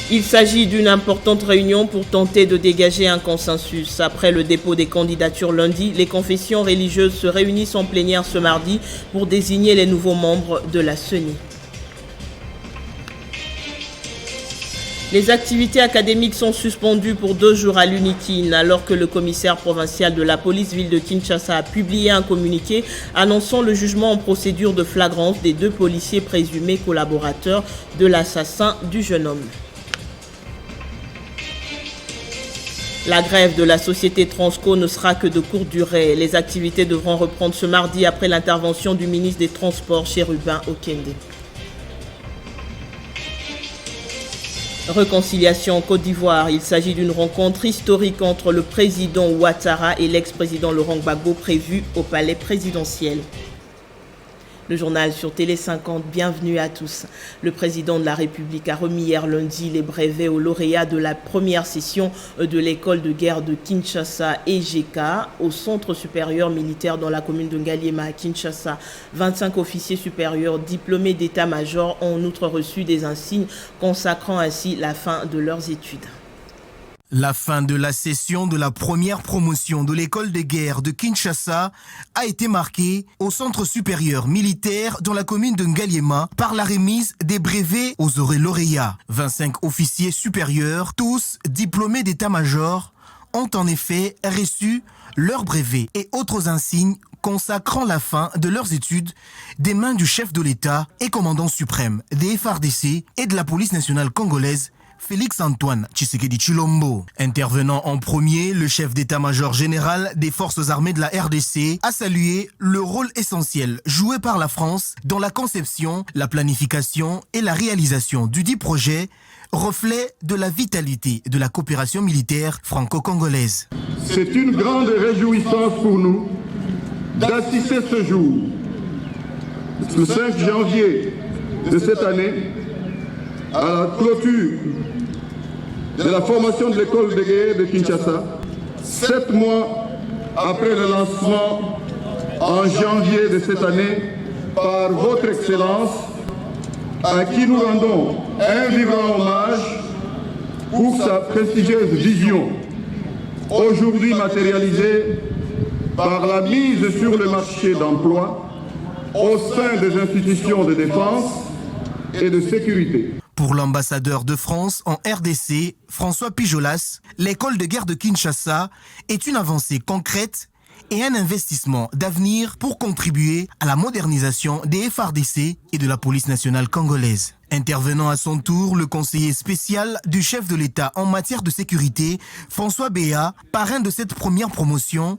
Il s'agit d'une importante réunion pour tenter de dégager un consensus. Après le dépôt des candidatures lundi, les confessions religieuses se réunissent en plénière ce mardi pour désigner les nouveaux membres de la CENI. Les activités académiques sont suspendues pour 2 jours à l'UNIKIN alors que le commissaire provincial de la police ville de Kinshasa a publié un communiqué annonçant le jugement en procédure de flagrance des 2 policiers présumés collaborateurs de l'assassin du jeune homme. La grève de la société Transco ne sera que de courte durée. Les activités devront reprendre ce mardi après l'intervention du ministre des Transports, Chérubin Okende. Réconciliation en Côte d'Ivoire. Il s'agit d'une rencontre historique entre le président Ouattara et l'ex-président Laurent Gbagbo prévue au palais présidentiel. Le journal sur Télé 50, bienvenue à tous. Le président de la République a remis hier lundi les brevets aux lauréats de la première session de l'école de guerre de Kinshasa EGK au centre supérieur militaire dans la commune de Ngaliema à Kinshasa. 25 officiers supérieurs diplômés d'état-major ont en outre reçu des insignes consacrant ainsi la fin de leurs études. La fin de la session de la première promotion de l'école de guerre de Kinshasa a été marquée au centre supérieur militaire dans la commune de Ngaliema par la remise des brevets aux lauréats. 25 officiers supérieurs, tous diplômés d'état-major, ont en effet reçu leurs brevets et autres insignes consacrant la fin de leurs études des mains du chef de l'État et commandant suprême des FARDC et de la police nationale congolaise, Félix-Antoine Tshisekedi Tshilombo. Intervenant en premier, le chef d'état-major général des forces armées de la RDC a salué le rôle essentiel joué par la France dans la conception, la planification et la réalisation du dit projet, reflet de la vitalité de la coopération militaire franco-congolaise. C'est une grande réjouissance pour nous d'assister ce jour, le 5 janvier de cette année, à la clôture de la formation de l'école de guerre de Kinshasa, 7 mois après le lancement en janvier de cette année par votre Excellence, à qui nous rendons un vivant hommage pour sa prestigieuse vision, aujourd'hui matérialisée par la mise sur le marché d'emploi au sein des institutions de défense et de sécurité. Pour l'ambassadeur de France en RDC, François Pijolas, l'école de guerre de Kinshasa est une avancée concrète et un investissement d'avenir pour contribuer à la modernisation des FARDC et de la police nationale congolaise. Intervenant à son tour, le conseiller spécial du chef de l'État en matière de sécurité, François Béat, parrain de cette première promotion,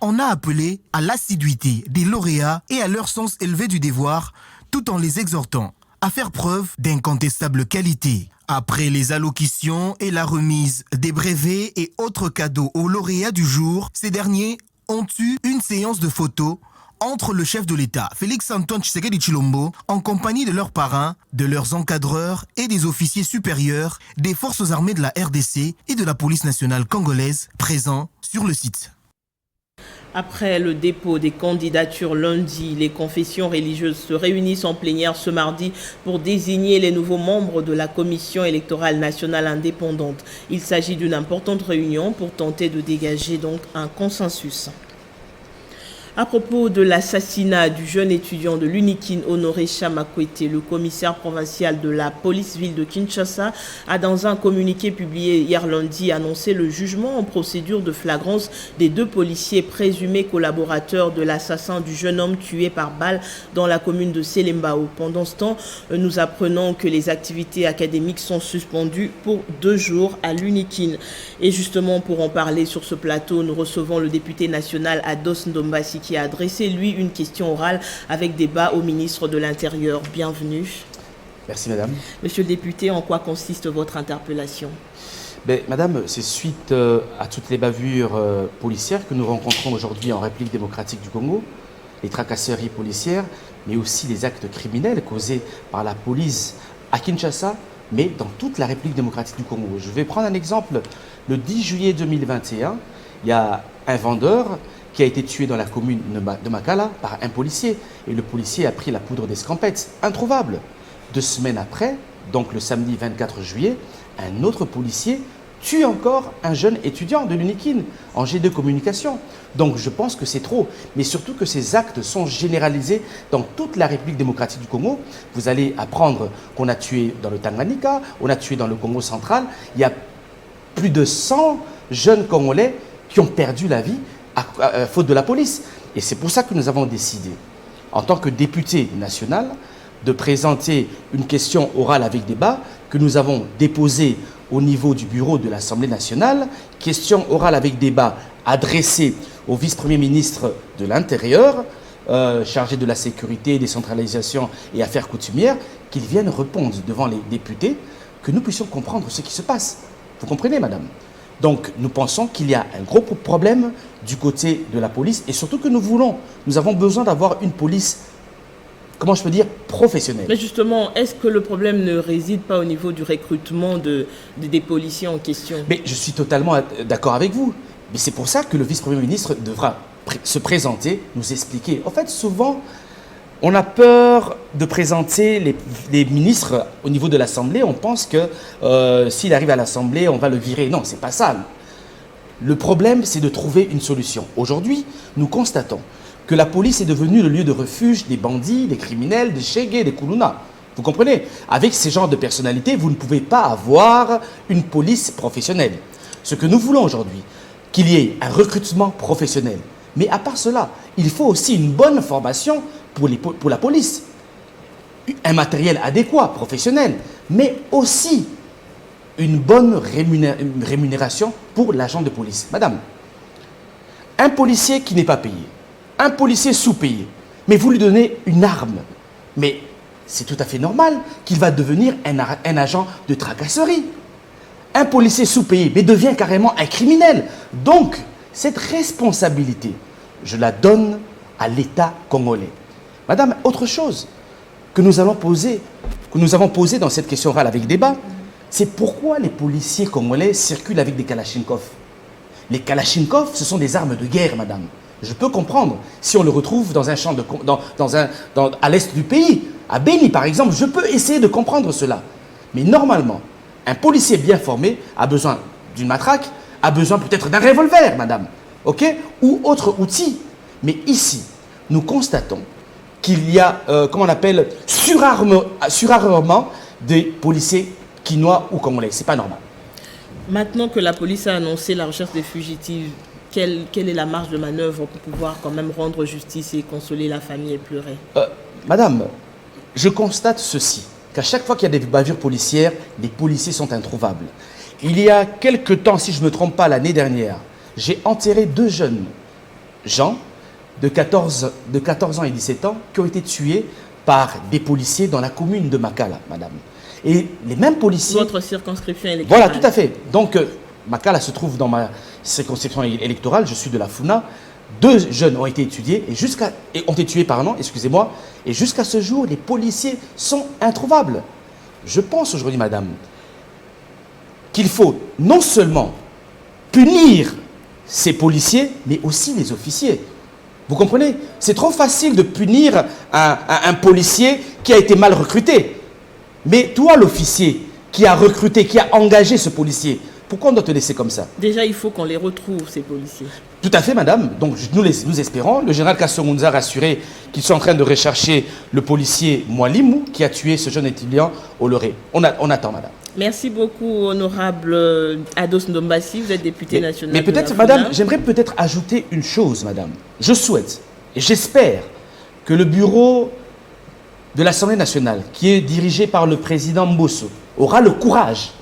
on a appelé à l'assiduité des lauréats et à leur sens élevé du devoir, tout en les exhortant à faire preuve d'incontestable qualité. Après les allocutions et la remise des brevets et autres cadeaux aux lauréats du jour, ces derniers ont eu une séance de photos entre le chef de l'État, Félix-Antoine Tshisekedi Tshilombo, en compagnie de leurs parrains, de leurs encadreurs et des officiers supérieurs des forces armées de la RDC et de la police nationale congolaise présents sur le site. Après le dépôt des candidatures lundi, les confessions religieuses se réunissent en plénière ce mardi pour désigner les nouveaux membres de la Commission électorale nationale indépendante. Il s'agit d'une importante réunion pour tenter de dégager donc un consensus. À propos de l'assassinat du jeune étudiant de l'UNIKIN Honoré Chamakwete, le commissaire provincial de la police ville de Kinshasa a dans un communiqué publié hier lundi annoncé le jugement en procédure de flagrance des 2 policiers présumés collaborateurs de l'assassin du jeune homme tué par balle dans la commune de Selembao. Pendant ce temps, nous apprenons que les activités académiques sont suspendues pour 2 jours à l'UNIKIN. Et justement, pour en parler sur ce plateau, nous recevons le député national Ados Ndombasi qui a adressé, lui, une question orale avec débat au ministre de l'Intérieur. Bienvenue. Merci, madame. Monsieur le député, en quoi consiste votre interpellation? Madame, c'est suite à toutes les bavures policières que nous rencontrons aujourd'hui en République démocratique du Congo, les tracasseries policières, mais aussi les actes criminels causés par la police à Kinshasa, mais dans toute la République démocratique du Congo. Je vais prendre un exemple. Le 10 juillet 2021, il y a un vendeur qui a été tué dans la commune de Makala par un policier. Et le policier a pris la poudre d'escampette, introuvable. 2 semaines après, donc le samedi 24 juillet, un autre policier tue encore un jeune étudiant de l'UNIKIN en G2 communication. Donc je pense que c'est trop, mais surtout que ces actes sont généralisés dans toute la République démocratique du Congo. Vous allez apprendre qu'on a tué dans le Tanganyika, on a tué dans le Congo central. Il y a plus de 100 jeunes Congolais qui ont perdu la vie à faute de la police. Et c'est pour ça que nous avons décidé, en tant que député national, de présenter une question orale avec débat que nous avons déposée au niveau du bureau de l'Assemblée nationale, question orale avec débat adressée au vice-premier ministre de l'Intérieur, chargé de la sécurité, décentralisation et affaires coutumières, qu'il vienne répondre devant les députés, que nous puissions comprendre ce qui se passe. Vous comprenez, madame? Donc, nous pensons qu'il y a un gros problème du côté de la police et surtout que nous avons besoin d'avoir une police, comment je peux dire, professionnelle. Mais justement, est-ce que le problème ne réside pas au niveau du recrutement des policiers en question? Mais je suis totalement d'accord avec vous. Mais c'est pour ça que le vice-premier ministre devra se présenter, nous expliquer. En fait, souvent, on a peur de présenter les ministres au niveau de l'Assemblée. On pense que s'il arrive à l'Assemblée, on va le virer. Non, c'est pas ça. Le problème, c'est de trouver une solution. Aujourd'hui, nous constatons que la police est devenue le lieu de refuge des bandits, des criminels, des Chegué, des Koulouna. Vous comprenez? Avec ces genres de personnalités, vous ne pouvez pas avoir une police professionnelle. Ce que nous voulons aujourd'hui, qu'il y ait un recrutement professionnel. Mais à part cela, il faut aussi une bonne formation pour la police. Un matériel adéquat, professionnel, mais aussi une bonne rémunération pour l'agent de police. Madame, un policier qui n'est pas payé, un policier sous-payé, mais vous lui donnez une arme, mais c'est tout à fait normal qu'il va devenir un agent de tracasserie. Un policier sous-payé, mais devient carrément un criminel. Donc, cette responsabilité, je la donne à l'État congolais. Madame, autre chose que nous avons posé dans cette question orale avec débat, c'est pourquoi les policiers congolais circulent avec des kalachnikovs. Les kalachnikovs, ce sont des armes de guerre, madame. Je peux comprendre si on le retrouve dans un champ à l'est du pays, à Béni par exemple, je peux essayer de comprendre cela. Mais normalement, un policier bien formé a besoin d'une matraque, a besoin peut-être d'un revolver, madame, ok, ou autre outil. Mais ici, nous constatons qu'il y a, comment on appelle, surarmement des policiers quinois ou congolais. C'est pas normal. Maintenant que la police a annoncé la recherche des fugitifs, quelle est la marge de manœuvre pour pouvoir quand même rendre justice et consoler la famille et pleurer? Madame, je constate ceci, qu'à chaque fois qu'il y a des bavures policières, les policiers sont introuvables. Il y a quelque temps, si je ne me trompe pas, l'année dernière, j'ai enterré 2 jeunes gens de 14 ans et 17 ans qui ont été tués par des policiers dans la commune de Makala, madame. Et les mêmes policiers... Votre circonscription électorale. Voilà, tout à fait. Donc, Makala se trouve dans ma circonscription électorale, je suis de la Funa. 2 jeunes ont été étudiés ont été tués, excusez-moi. Et jusqu'à ce jour, les policiers sont introuvables. Je pense aujourd'hui, madame, qu'il faut non seulement punir ces policiers, mais aussi les officiers. Vous comprenez? C'est trop facile de punir un policier qui a été mal recruté. Mais toi, l'officier qui a recruté, qui a engagé ce policier, pourquoi on doit te laisser comme ça? Déjà, il faut qu'on les retrouve, ces policiers. Tout à fait, madame. Donc, nous espérons. Le général Kassongo nous a rassuré qu'ils sont en train de rechercher le policier Mwalimou qui a tué ce jeune étudiant au Loré. On attend, madame. Merci beaucoup, honorable Ados Ndombassi. Vous êtes député national. Mais peut-être, madame, j'aimerais peut-être ajouter une chose, madame. Je souhaite et j'espère que le bureau de l'Assemblée nationale, qui est dirigé par le président Mbosso, aura le courage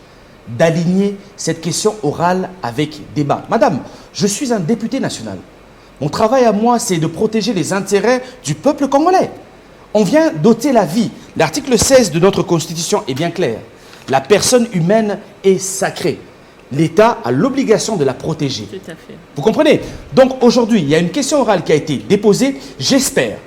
d'aligner cette question orale avec débat. Madame, je suis un député national. Mon travail à moi, c'est de protéger les intérêts du peuple congolais. On vient d'ôter la vie. L'article 16 de notre Constitution est bien clair. La personne humaine est sacrée. L'État a l'obligation de la protéger. Tout à fait. Vous comprenez? Donc aujourd'hui, il y a une question orale qui a été déposée. J'espère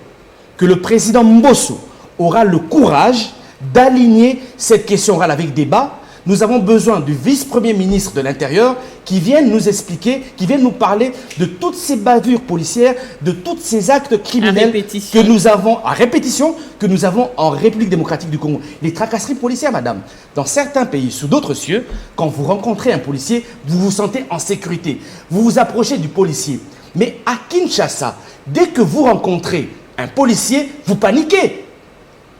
que le président Mbosso aura le courage d'aligner cette question orale avec débat, Nous avons besoin du vice-premier ministre de l'Intérieur qui vienne nous expliquer, qui vienne nous parler de toutes ces bavures policières, de tous ces actes criminels que nous avons, à répétition, que nous avons en République démocratique du Congo. Les tracasseries policières, madame, dans certains pays, sous d'autres cieux, quand vous rencontrez un policier, vous vous sentez en sécurité. Vous vous approchez du policier. Mais à Kinshasa, dès que vous rencontrez un policier, vous paniquez.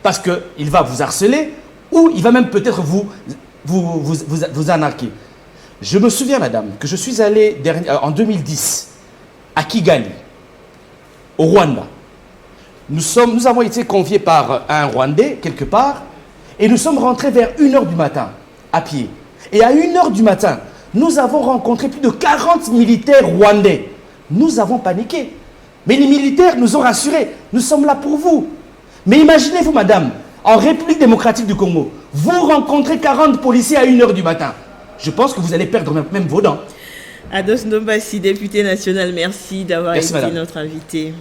Parce qu'il va vous harceler ou il va même peut-être vous anarquer. Je me souviens, madame, que je suis allé en 2010 à Kigali, au Rwanda. Nous avons été conviés par un Rwandais, quelque part, et nous sommes rentrés vers 1h du matin, à pied. Et à 1h du matin, nous avons rencontré plus de 40 militaires rwandais. Nous avons paniqué. Mais les militaires nous ont rassurés. Nous sommes là pour vous. Mais imaginez-vous, madame, en République démocratique du Congo, vous rencontrez 40 policiers à 1h du matin. Je pense que vous allez perdre même vos dents. Ados Ndombassi, député national, merci d'avoir été madame. notre invité.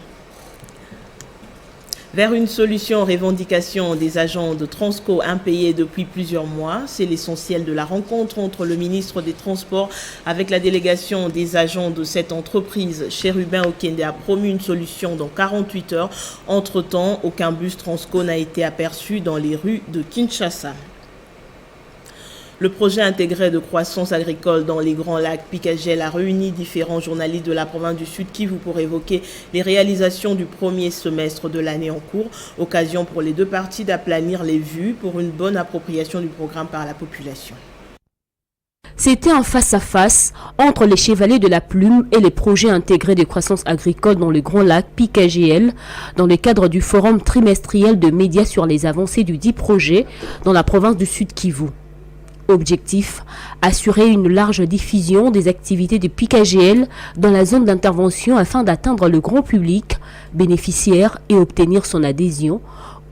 Vers une solution aux revendications des agents de Transco impayés depuis plusieurs mois, c'est l'essentiel de la rencontre entre le ministre des Transports avec la délégation des agents de cette entreprise. Chérubin Okende a promu une solution dans 48 heures. Entre-temps, aucun bus Transco n'a été aperçu dans les rues de Kinshasa. Le projet intégré de croissance agricole dans les Grands Lacs Picagel a réuni différents journalistes de la province du Sud Kivu pour évoquer les réalisations du premier semestre de l'année en cours. Occasion pour les deux parties d'aplanir les vues pour une bonne appropriation du programme par la population. C'était un face-à-face entre les chevaliers de la plume et les projets intégrés de croissance agricole dans le Grand Lac PICAGL dans le cadre du forum trimestriel de médias sur les avancées du dit projet dans la province du Sud Kivu. Objectif, assurer une large diffusion des activités de PICAGL dans la zone d'intervention afin d'atteindre le grand public bénéficiaire et obtenir son adhésion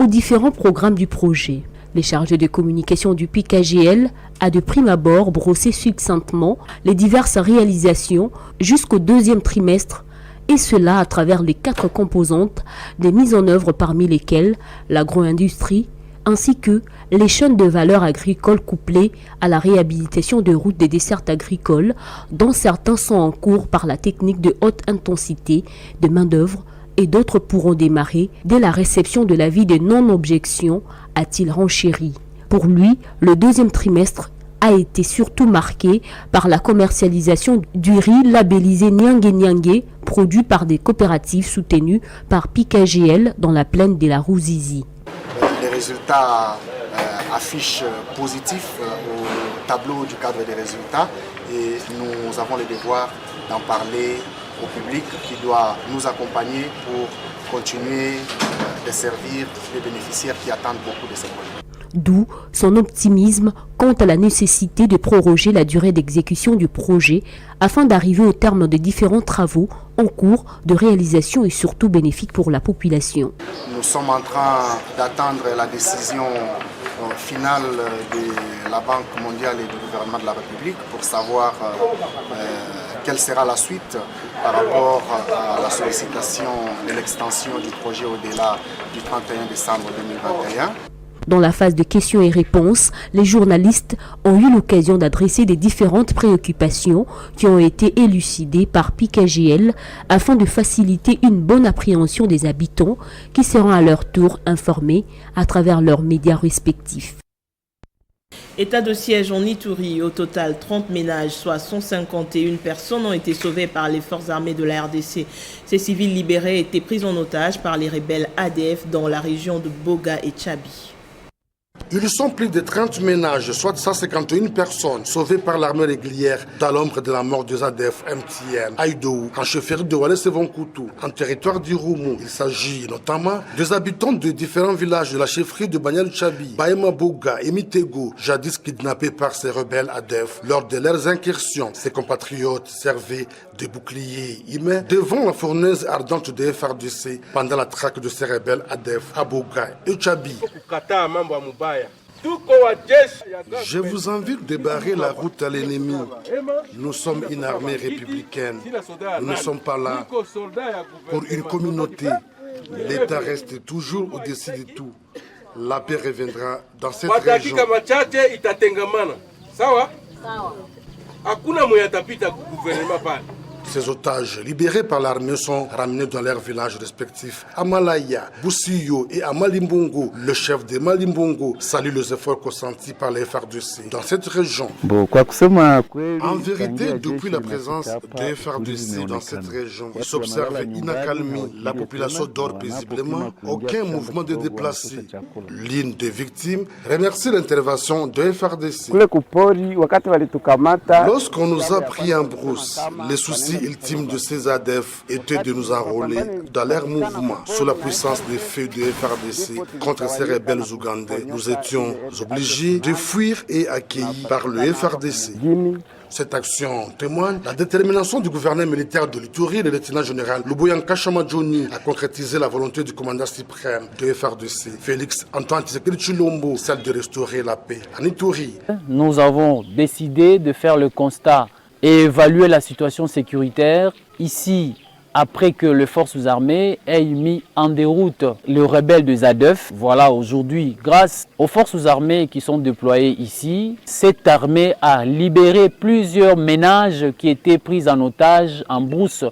aux différents programmes du projet. Les chargés de communication du PICAGL a de prime abord brossé succinctement les diverses réalisations jusqu'au deuxième trimestre, et cela à travers les 4 composantes des mises en œuvre parmi lesquelles l'agro-industrie, ainsi que les chaînes de valeur agricole couplées à la réhabilitation de routes des dessertes agricoles, dont certains sont en cours par la technique de haute intensité de main-d'œuvre et d'autres pourront démarrer dès la réception de l'avis de non-objection, a-t-il renchéri. Pour lui, le deuxième trimestre a été surtout marqué par la commercialisation du riz labellisé Niangue Niangue, produit par des coopératives soutenues par PICAGL dans la plaine de la Ruzizi. Les résultats affichent positifs au tableau du cadre des résultats et nous avons le devoir d'en parler au public qui doit nous accompagner pour continuer de servir les bénéficiaires qui attendent beaucoup de ces projets. D'où son optimisme quant à la nécessité de proroger la durée d'exécution du projet afin d'arriver au terme des différents travaux en cours de réalisation et surtout bénéfiques pour la population. Nous sommes en train d'attendre la décision finale de la Banque mondiale et du gouvernement de la République pour savoir quelle sera la suite par rapport à la sollicitation de l'extension du projet au-delà du 31 décembre 2021. Dans la phase de questions et réponses, les journalistes ont eu l'occasion d'adresser des différentes préoccupations qui ont été élucidées par PICAGL afin de faciliter une bonne appréhension des habitants qui seront à leur tour informés à travers leurs médias respectifs. État de siège en Ituri, au total 30 ménages, soit 151 personnes ont été sauvées par les forces armées de la RDC. Ces civils libérés étaient pris en otage par les rebelles ADF dans la région de Boga et Tchabi. Ils sont plus de 30 ménages, soit 151 personnes, sauvées par l'armée régulière dans l'ombre de la mort des ADF MTN, Aïdou, en chefferie de Walais-Sevonkoutou, en territoire du Roumou. Il s'agit notamment des habitants de différents villages de la chefferie de Banyal Tchabi, Baïma Boga et Mitego, jadis kidnappés par ces rebelles ADF. Lors de leurs incursions, ces compatriotes servaient de boucliers humains devant la fournaise ardente de FRDC pendant la traque de ces rebelles ADF à Boga et Tchabi. Je vous invite de barrer la route à l'ennemi. Nous sommes une armée républicaine. Nous ne sommes pas là pour une communauté. L'État reste toujours au-dessus de tout. La paix reviendra dans cette région. Ces otages libérés par l'armée sont ramenés dans leurs villages respectifs. À Malaya, Boussiyo et à Malimbongo, le chef de Malimbongo salue les efforts consentis par les FARDC dans cette région. En vérité, depuis la présence des FARDC dans cette région, il s'observe une accalmie. La population dort paisiblement, aucun mouvement de déplacés. L'une des victimes remercie l'intervention des FARDC. Lorsqu'on nous a pris en brousse, les soucis ultime de ces ADF était de nous enrôler dans leur mouvement. Sous la puissance des feux de FARDC contre ces rebelles ougandais, nous étions obligés de fuir et accueillis par le FARDC. Cette action témoigne la détermination du gouverneur militaire de l'Ituri, le lieutenant général Luboyanka Chamadjoni, à concrétiser la volonté du commandant suprême de FARDC, Félix Antoine Tshisekedi Tshilombo, celle de restaurer la paix en Ituri. Nous avons décidé de faire le constat et évaluer la situation sécuritaire ici, après que les forces armées aient mis en déroute les rebelles de ZADF. Voilà, aujourd'hui, grâce aux forces armées qui sont déployées ici, cette armée a libéré plusieurs ménages qui étaient pris en otage, en brousse,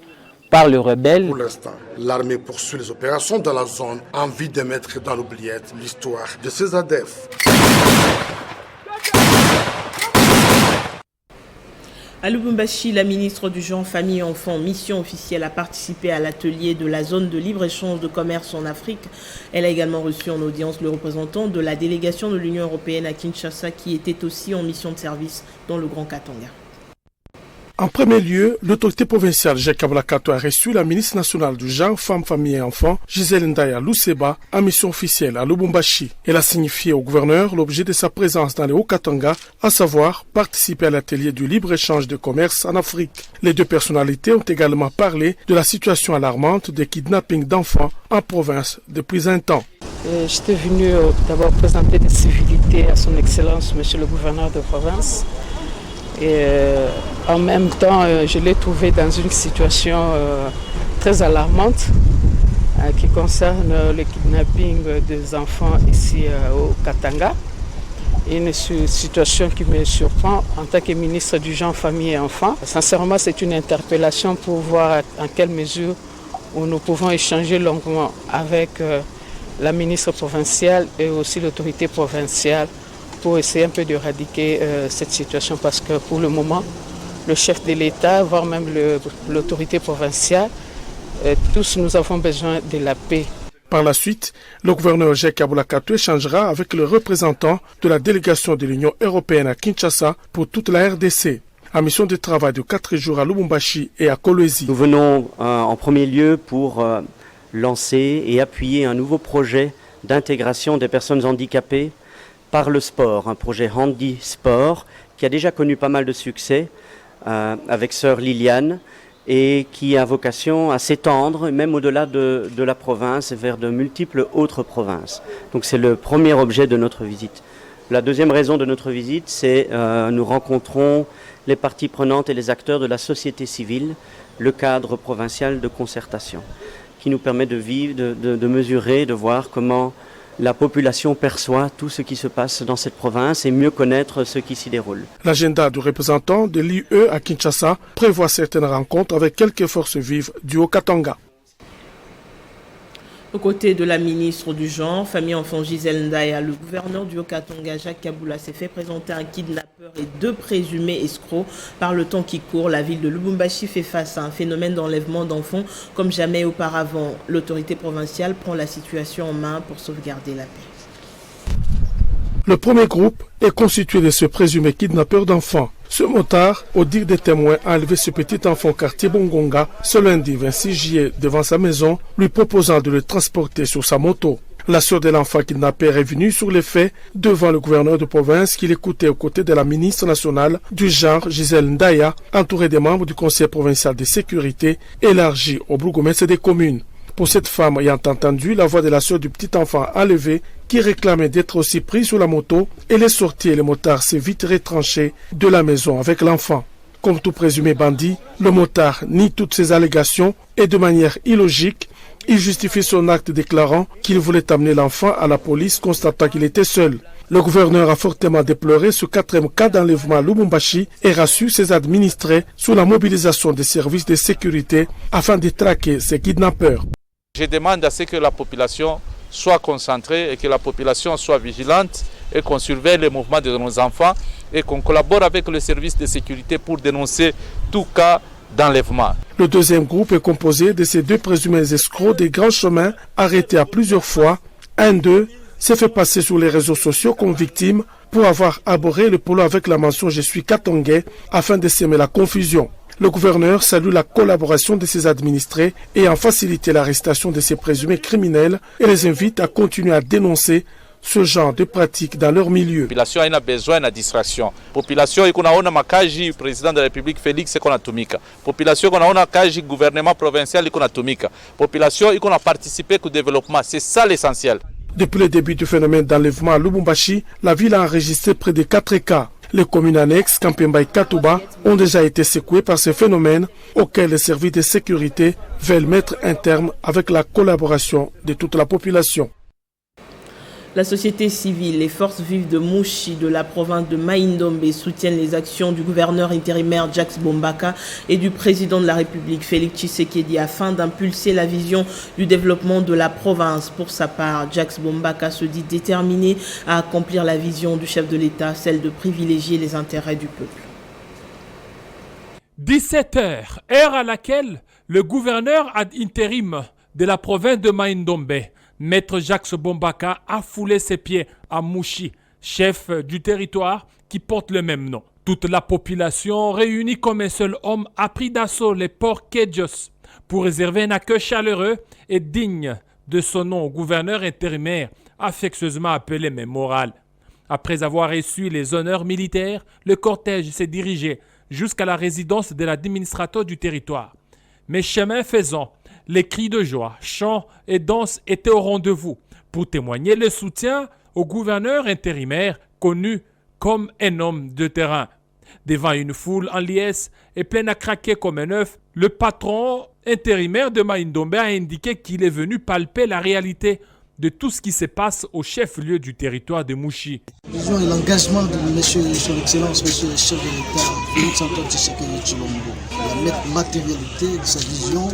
par les rebelles. Pour l'instant, l'armée poursuit les opérations dans la zone en vue de mettre dans l'oubliette l'histoire de ces ZADF. À Lubumbashi, la ministre du Genre, Famille et Enfants, mission officielle, a participé à l'atelier de la zone de libre-échange de commerce en Afrique. Elle a également reçu en audience le représentant de la délégation de l'Union européenne à Kinshasa qui était aussi en mission de service dans le Grand Katanga. En premier lieu, l'autorité provinciale Jacques Kaboulakato a reçu la ministre nationale du Genre, Femmes, Famille et Enfants, Gisèle Ndaya Luseba, en mission officielle à Lubumbashi. Elle a signifié au gouverneur l'objet de sa présence dans le Haut-Katanga, à savoir participer à l'atelier du libre-échange de commerce en Afrique. Les deux personnalités ont également parlé de la situation alarmante des kidnappings d'enfants en province depuis un temps. J'étais venu d'abord présenter des civilités à son Excellence, Monsieur le gouverneur de province. Et en même temps, je l'ai trouvé dans une situation très alarmante qui concerne le kidnapping des enfants ici au Katanga. Une situation qui me surprend en tant que ministre du Genre, Famille et Enfants. Sincèrement, c'est une interpellation pour voir en quelle mesure nous pouvons échanger longuement avec la ministre provinciale et aussi l'autorité provinciale pour essayer un peu d'éradiquer cette situation parce que pour le moment, le chef de l'État, voire même l'autorité provinciale, tous nous avons besoin de la paix. Par la suite, le gouverneur Jacques Kaboulakato échangera avec le représentant de la délégation de l'Union européenne à Kinshasa pour toute la RDC. En mission de travail de 4 jours à Lubumbashi et à Kolwezi. Nous venons en premier lieu pour lancer et appuyer un nouveau projet d'intégration des personnes handicapées par le sport, un projet Handisport qui a déjà connu pas mal de succès avec sœur Liliane et qui a vocation à s'étendre même au-delà de la province et vers de multiples autres provinces. Donc c'est le premier objet de notre visite. La deuxième raison de notre visite, c'est nous rencontrons les parties prenantes et les acteurs de la société civile, le cadre provincial de concertation, qui nous permet de vivre, de mesurer, de voir comment la population perçoit tout ce qui se passe dans cette province et mieux connaître ce qui s'y déroule. L'agenda du représentant de l'UE à Kinshasa prévoit certaines rencontres avec quelques forces vives du Haut-Katanga. Aux côtés de la ministre du Genre, Famille Enfant Gisèle Ndaya, le gouverneur du Haut-Katanga, Jacques Kaboula, s'est fait présenter un kidnappeur et 2 présumés escrocs. Par le temps qui court, la ville de Lubumbashi fait face à un phénomène d'enlèvement d'enfants comme jamais auparavant. L'autorité provinciale prend la situation en main pour sauvegarder la paix. Le premier groupe est constitué de ce présumé kidnappeur d'enfants. Ce motard, au dire des témoins, a enlevé ce petit enfant quartier Bongonga ce lundi 26 juillet devant sa maison, lui proposant de le transporter sur sa moto. La sœur de l'enfant kidnappé est revenue sur les faits devant le gouverneur de province qui l'écoutait aux côtés de la ministre nationale du Genre, Gisèle Ndaya, entourée des membres du conseil provincial de sécurité élargi au bourgmestre des communes. Pour cette femme ayant entendu la voix de la sœur du petit enfant enlevé qui réclamait d'être aussi pris sur la moto, elle est sortie et le motard s'est vite retranché de la maison avec l'enfant. Comme tout présumé bandit, le motard nie toutes ces allégations et de manière illogique, il justifie son acte déclarant qu'il voulait amener l'enfant à la police constatant qu'il était seul. Le gouverneur a fortement déploré ce 4e cas d'enlèvement à Lubumbashi et rassure ses administrés sur la mobilisation des services de sécurité afin de traquer ces kidnappeurs. Je demande à ce que la population soit concentrée et que la population soit vigilante et qu'on surveille les mouvements de nos enfants et qu'on collabore avec le service de sécurité pour dénoncer tout cas d'enlèvement. Le 2e groupe est composé de ces 2 présumés escrocs des grands chemins arrêtés à plusieurs fois. Un d'eux s'est fait passer sur les réseaux sociaux comme victime pour avoir abordé le polo avec la mention « Je suis Katongais » afin de semer la confusion. Le gouverneur salue la collaboration de ses administrés et en faciliter l'arrestation de ces présumés criminels et les invite à continuer à dénoncer ce genre de pratiques dans leur milieu. La population a besoin de distraction. La population ikonaona makaji président de la République Félix ikonatumika. La population ikonaona kaji gouvernement provincial ikonatumika. La population ikona participer au développement. C'est ça l'essentiel. Depuis le début du phénomène d'enlèvement à Lubumbashi, la ville a enregistré près de 4 cas. Les communes annexes, Kampemba et Katuba, ont déjà été secouées par ce phénomène auquel les services de sécurité veulent mettre un terme avec la collaboration de toute la population. La société civile, les forces vives de Mouchi de la province de Mai-Ndombe soutiennent les actions du gouverneur intérimaire Jacques Bombaka et du président de la République Félix Tshisekedi afin d'impulser la vision du développement de la province. Pour sa part, Jacques Bombaka se dit déterminé à accomplir la vision du chef de l'État, celle de privilégier les intérêts du peuple. 17h, heure à laquelle le gouverneur ad interim de la province de Mai-Ndombe, Maître Jacques Bombaka, a foulé ses pieds à Mouchi, chef du territoire qui porte le même nom. Toute la population, réunie comme un seul homme, a pris d'assaut les ports Kedjos pour réserver un accueil chaleureux et digne de son nom au gouverneur intérimaire, affectueusement appelé Mémoral. Après avoir reçu les honneurs militaires, le cortège s'est dirigé jusqu'à la résidence de l'administrateur du territoire. Mais chemin faisant, les cris de joie, chants et danses étaient au rendez-vous pour témoigner le soutien au gouverneur intérimaire connu comme un homme de terrain. Devant une foule en liesse et pleine à craquer comme un œuf, le patron intérimaire de Mai-Ndombe a indiqué qu'il est venu palper la réalité de tout ce qui se passe au chef-lieu du territoire de Mouchi. Disons l'engagement de Monsieur Son Excellence, Monsieur le chef de l'État, Félix Antoine Tshisekedi Tshilombo, la matérialité de sa vision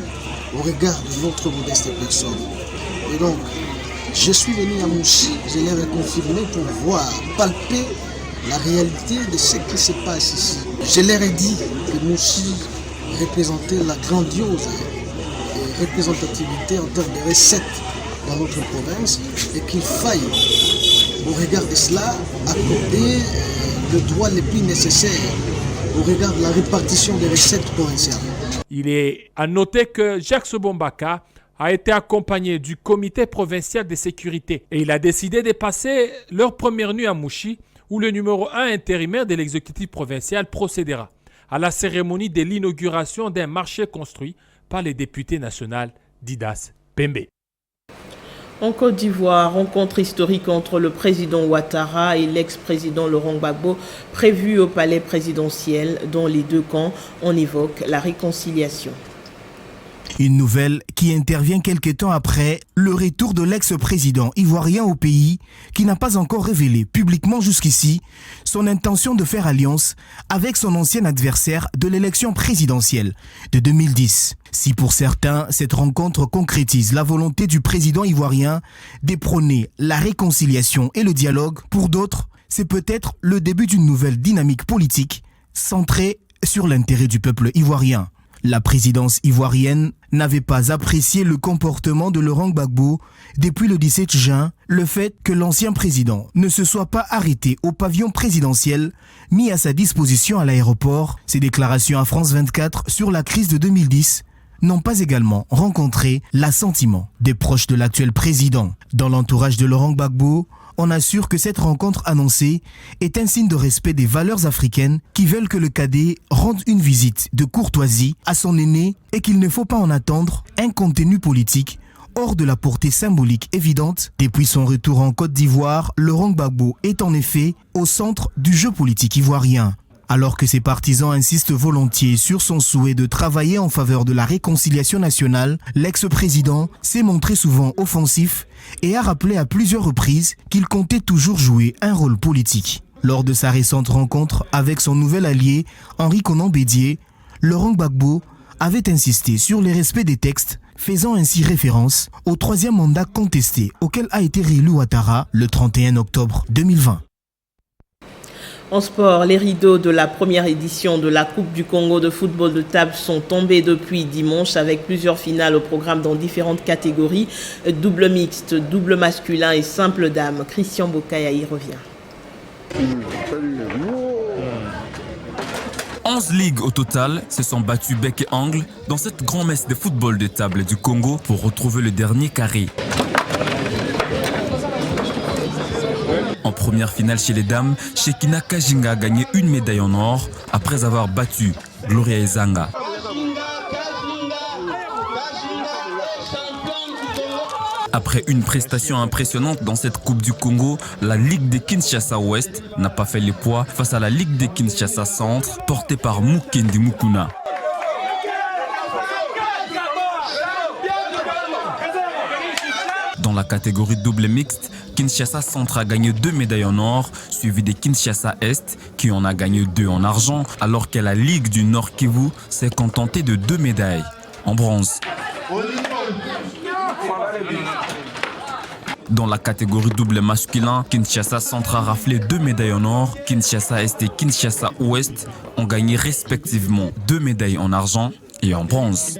au regard de notre modeste personne. Et donc, je suis venu à Mouchi, je l'ai reconfirmé pour voir, palper la réalité de ce qui se passe ici. Je leur ai dit que Mouchi représentait la grandiose représentativité en termes de recettes dans notre province et qu'il faille, au regard de cela, accorder le droit le plus nécessaire au regard de la répartition des recettes provinciales. Il est à noter que Jacques Bombaka a été accompagné du comité provincial de sécurité et il a décidé de passer leur première nuit à Mouchi où le numéro 1 intérimaire de l'exécutif provincial procédera à la cérémonie de l'inauguration d'un marché construit par les députés nationaux Didas Pembe. En Côte d'Ivoire, rencontre historique entre le président Ouattara et l'ex-président Laurent Gbagbo prévue au palais présidentiel. Dans les deux camps, on évoque la réconciliation. Une nouvelle qui intervient quelque temps après le retour de l'ex-président ivoirien au pays qui n'a pas encore révélé publiquement jusqu'ici son intention de faire alliance avec son ancien adversaire de l'élection présidentielle de 2010. Si pour certains, cette rencontre concrétise la volonté du président ivoirien de prôner la réconciliation et le dialogue, pour d'autres, c'est peut-être le début d'une nouvelle dynamique politique centrée sur l'intérêt du peuple ivoirien. La présidence ivoirienne n'avait pas apprécié le comportement de Laurent Gbagbo depuis le 17 juin, le fait que l'ancien président ne se soit pas arrêté au pavillon présidentiel mis à sa disposition à l'aéroport. Ses déclarations à France 24 sur la crise de 2010 n'ont pas également rencontré l'assentiment des proches de l'actuel président. Dans l'entourage de Laurent Gbagbo, on assure que cette rencontre annoncée est un signe de respect des valeurs africaines qui veulent que le cadet rende une visite de courtoisie à son aîné et qu'il ne faut pas en attendre un contenu politique hors de la portée symbolique évidente. Depuis son retour en Côte d'Ivoire, Laurent Gbagbo est en effet au centre du jeu politique ivoirien. Alors que ses partisans insistent volontiers sur son souhait de travailler en faveur de la réconciliation nationale, l'ex-président s'est montré souvent offensif et a rappelé à plusieurs reprises qu'il comptait toujours jouer un rôle politique. Lors de sa récente rencontre avec son nouvel allié, Henri Konan Bédié, Laurent Gbagbo avait insisté sur le respect des textes, faisant ainsi référence au 3e mandat contesté auquel a été réélu Ouattara le 31 octobre 2020. En sport, les rideaux de la première édition de la Coupe du Congo de football de table sont tombés depuis dimanche avec plusieurs finales au programme dans différentes catégories, double mixte, double masculin et simple dame. Christian Bokaya y revient. 11 ligues au total se sont battues bec et angle dans cette grand-messe de football de table du Congo pour retrouver le dernier carré. En première finale chez les dames, Shekina Kajinga a gagné une médaille en or après avoir battu Gloria Ezanga. Après une prestation impressionnante dans cette Coupe du Congo, la Ligue de Kinshasa Ouest n'a pas fait les poids face à la Ligue de Kinshasa Centre portée par Mukendi Mukuna. Dans la catégorie double mixte, Kinshasa Centre a gagné 2 médailles en or, suivi de Kinshasa Est qui en a gagné 2 en argent, alors que la Ligue du Nord Kivu s'est contentée de 2 médailles en bronze. Dans la catégorie double masculin, Kinshasa Centre a raflé 2 médailles en or, Kinshasa Est et Kinshasa Ouest ont gagné respectivement 2 médailles en argent et en bronze.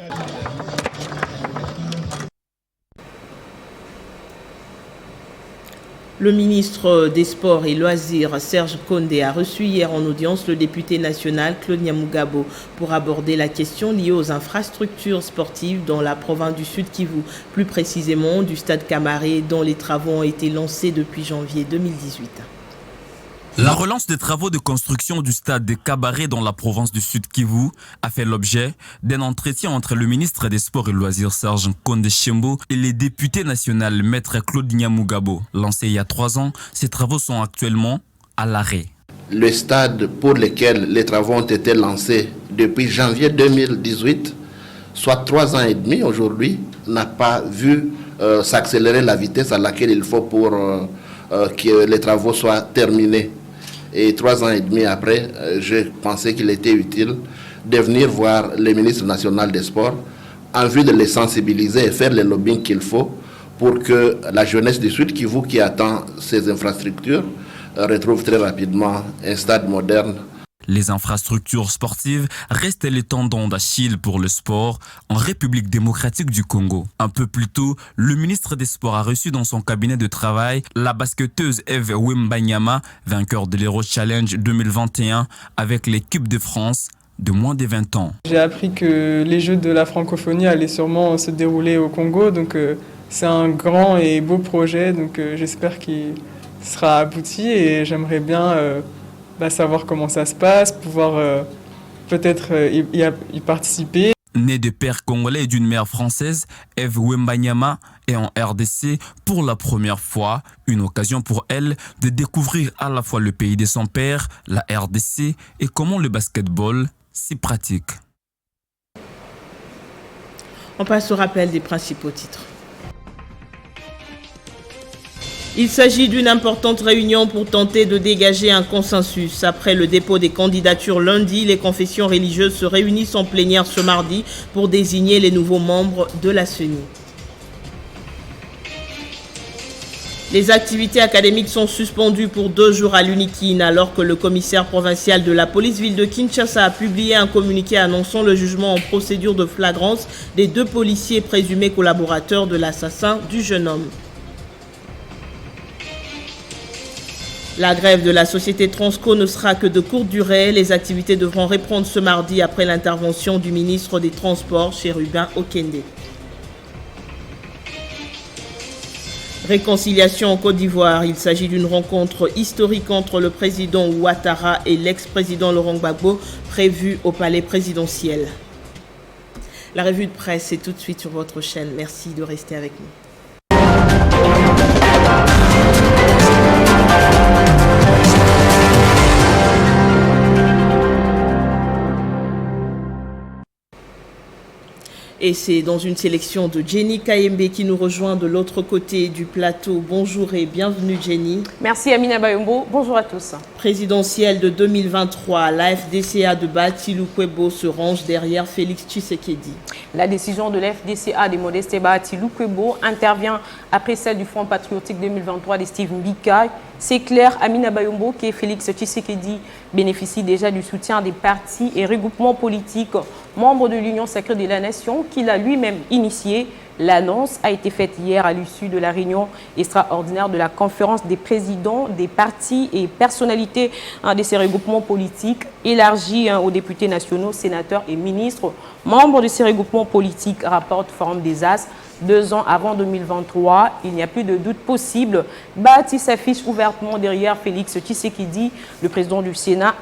Le ministre des Sports et Loisirs, Serge Kondé, a reçu hier en audience le député national Claude Nyamugabo pour aborder la question liée aux infrastructures sportives dans la province du Sud Kivu, plus précisément du stade Kamaré, dont les travaux ont été lancés depuis janvier 2018. La relance des travaux de construction du stade de Kabaré dans la province du Sud Kivu a fait l'objet d'un entretien entre le ministre des Sports et Loisirs Serge Kondé Chembo et le député national Maître Claude Nyamugabo. Lancé il y a 3 ans, ces travaux sont actuellement à l'arrêt. Le stade pour lequel les travaux ont été lancés depuis janvier 2018, soit 3 ans et demi aujourd'hui, n'a pas vu s'accélérer la vitesse à laquelle il faut pour que les travaux soient terminés. Et 3 ans et demi après, je pensais qu'il était utile de venir voir le ministre national des Sports en vue de les sensibiliser et faire le lobbying qu'il faut pour que la jeunesse du Sud Kivu qui attend ces infrastructures retrouve très rapidement un stade moderne. Les infrastructures sportives restent les tendons d'Achille pour le sport en République démocratique du Congo. Un peu plus tôt, le ministre des Sports a reçu dans son cabinet de travail la basketteuse Eve Wembanyama, vainqueur de l'Euro Challenge 2021 avec l'équipe de France de moins de 20 ans. J'ai appris que les Jeux de la francophonie allaient sûrement se dérouler au Congo, donc c'est un grand et beau projet, donc j'espère qu'il sera abouti et j'aimerais bien savoir comment ça se passe, pouvoir peut-être y participer. Née de père congolais et d'une mère française, Eve Wembanyama est en RDC pour la première fois, une occasion pour elle de découvrir à la fois le pays de son père, la RDC, et comment le basketball s'y pratique. On passe au rappel des principaux titres. Il s'agit d'une importante réunion pour tenter de dégager un consensus. Après le dépôt des candidatures lundi, les confessions religieuses se réunissent en plénière ce mardi pour désigner les nouveaux membres de la CENI. Les activités académiques sont suspendues pour 2 jours à l'UNIKIN alors que le commissaire provincial de la police-ville de Kinshasa a publié un communiqué annonçant le jugement en procédure de flagrance des 2 policiers présumés collaborateurs de l'assassin du jeune homme. La grève de la société Transco ne sera que de courte durée. Les activités devront reprendre ce mardi après l'intervention du ministre des Transports, Chérubin Okende. Réconciliation en Côte d'Ivoire. Il s'agit d'une rencontre historique entre le président Ouattara et l'ex-président Laurent Gbagbo prévue au palais présidentiel. La revue de presse est tout de suite sur votre chaîne. Merci de rester avec nous. Et c'est dans une sélection de Jenny Kayembe qui nous rejoint de l'autre côté du plateau. Bonjour et bienvenue Jenny. Merci Amina Bayombo, bonjour à tous. Présidentielle de 2023, la FDCA de Bati Lukwebo se range derrière Félix Tshisekedi. La décision de la FDCA de Modeste Bati Lukwebo intervient après celle du Front Patriotique 2023 de Steve Mbika. C'est clair, Amina Bayombo, que Félix Tshisekedi bénéficie déjà du soutien des partis et regroupements politiques membres de l'Union sacrée de la Nation qu'il a lui-même initié. L'annonce a été faite hier à l'issue de la réunion extraordinaire de la conférence des présidents des partis et personnalités de ces regroupements politiques, élargie aux députés nationaux, sénateurs et ministres. Membres de ces regroupements politiques, rapporte Forum des As. 2 ans avant 2023, il n'y a plus de doute possible. Bati s'affiche ouvertement derrière Félix Tshisekedi. Le président du Sénat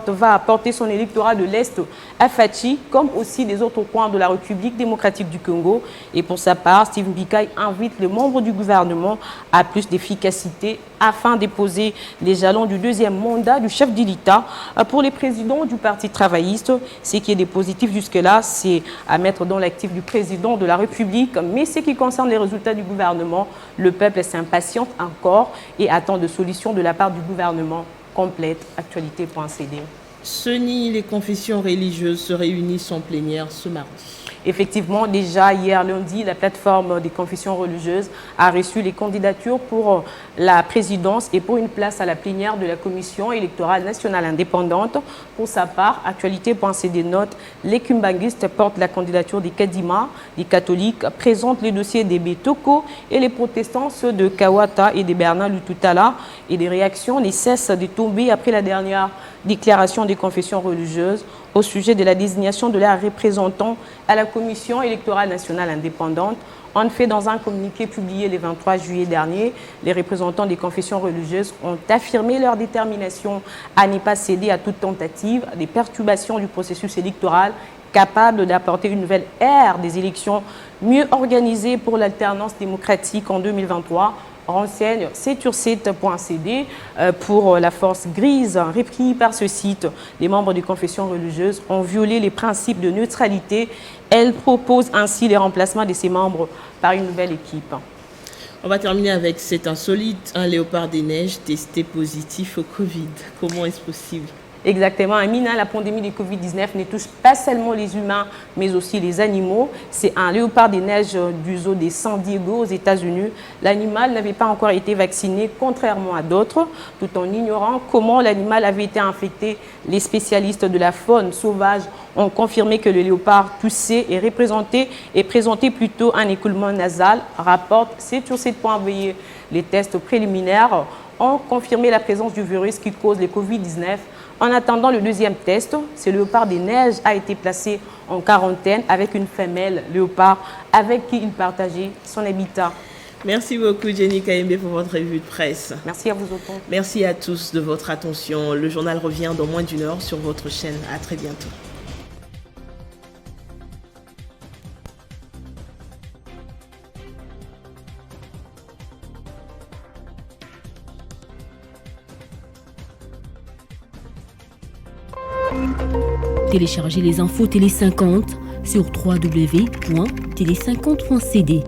va apporter son électorat de l'Est à Fachi, comme aussi des autres coins de la République démocratique du Congo. Et pour sa part, Steve Mbika invite les membres du gouvernement à plus d'efficacité afin de poser les jalons du 2e mandat du chef de l'État. Pour les présidents du Parti travailliste, ce qui est des positifs jusque-là, c'est à mettre dans l'actif du président de la République. Mais ce qui concerne les résultats du gouvernement, le peuple s'impatiente encore et attend de solutions de la part du gouvernement. Complète actualité.cd. CENI, les confessions religieuses se réunissent en plénière ce mardi. Effectivement, déjà hier lundi, la plateforme des confessions religieuses a reçu les candidatures pour la présidence et pour une place à la plénière de la Commission électorale nationale indépendante. Pour sa part, actualité.cd note, les kumbanguistes portent la candidature des Kadima, les catholiques présentent les dossiers des Betoko et les protestants ceux de Kawata et des Bernard Lututala. Et des réactions ne cessent de tomber après la dernière déclaration des confessions religieuses au sujet de la désignation de leurs représentants à la Commission électorale nationale indépendante. En fait, dans un communiqué publié le 23 juillet dernier, les représentants des confessions religieuses ont affirmé leur détermination à ne pas céder à toute tentative de perturbation du processus électoral capable d'apporter une nouvelle ère des élections mieux organisées pour l'alternance démocratique en 2023. Renseigne c-sur-site.cd pour la force grise repris par ce site. Les membres des confessions religieuses ont violé les principes de neutralité. Elle propose ainsi les remplacements de ses membres par une nouvelle équipe. On va terminer avec cet insolite, un léopard des neiges testé positif au Covid. Comment est-ce possible ? Exactement, Amina, la pandémie de Covid-19 ne touche pas seulement les humains, mais aussi les animaux. C'est un léopard des neiges du zoo de San Diego aux États-Unis. L'animal n'avait pas encore été vacciné, contrairement à d'autres, tout en ignorant comment l'animal avait été infecté. Les spécialistes de la faune sauvage ont confirmé que le léopard toussé et présentait plutôt un écoulement nasal, rapporte c-sur-site.be. Les tests préliminaires ont confirmé la présence du virus qui cause le Covid-19. En attendant le 2e test, ce léopard des neiges a été placé en quarantaine avec une femelle léopard avec qui il partageait son habitat. Merci beaucoup Jenny Kayembe pour votre revue de presse. Merci à vous autant. Merci à tous de votre attention. Le journal revient dans moins d'1 heure sur votre chaîne. À très bientôt. Téléchargez les infos Télé 50 sur www.télé50.cd.